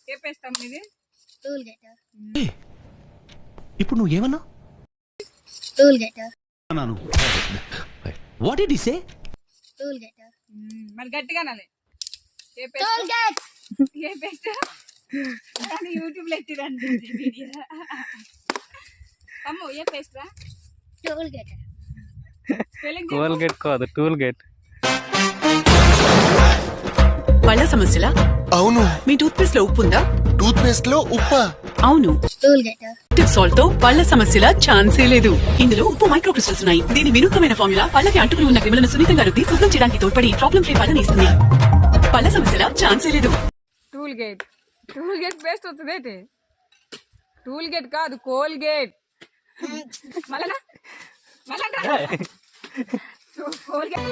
ఏ paste అమ్మ ఇది? Tool gate. ఇప్పుడు నువ్వు ఏమన్నా టూల్ గేట్. అన్నాను. What did he say? Tool gate. మరి గట్టిగా అనాలి. ఏ టూల్ పేస్ట్? గేట్. ఏ పేస్ట్? అని యూట్యూబ్ లో ఎట్టిరండి వీడియో. అమ్ము ఏ పేస్ట్ రా? Tool gate. స్పెల్లింగ్ కోల్గేట్ కాదు, టూల్ గేట్. పళ్ళ సమస్యలా? అవును. మీ టూత్ పేస్ట్ లో ఉప్పు ఉందా? టూత్ పేస్ట్ లో ఉప్పా? అవును. Tool gate. టిప్ సాల్ట్ తో పళ్ళ సమస్యల ఛాన్సే లేదు. ఇందులో ఉప్పు మైక్రో క్రిస్టల్స్ ఉన్నాయి. దీని వినూత్నమైన ఫార్ములా పళ్ళకి అంటుకుని ఉన్న క్రిములను సున్నితంగా రుద్ది శుభ్రం చేయడానికి తోడ్పడి ప్రాబ్లం ఫ్రీ పళ్ళని ఇస్తుంది. పళ్ళ సమస్యల ఛాన్సే లేదు. Tool gate. Tool gate paste వస్తుంది ఏంటి? టూల్ గేట్ కాదు, కోల్గేట్. మళ్ళా కోల్గేట్.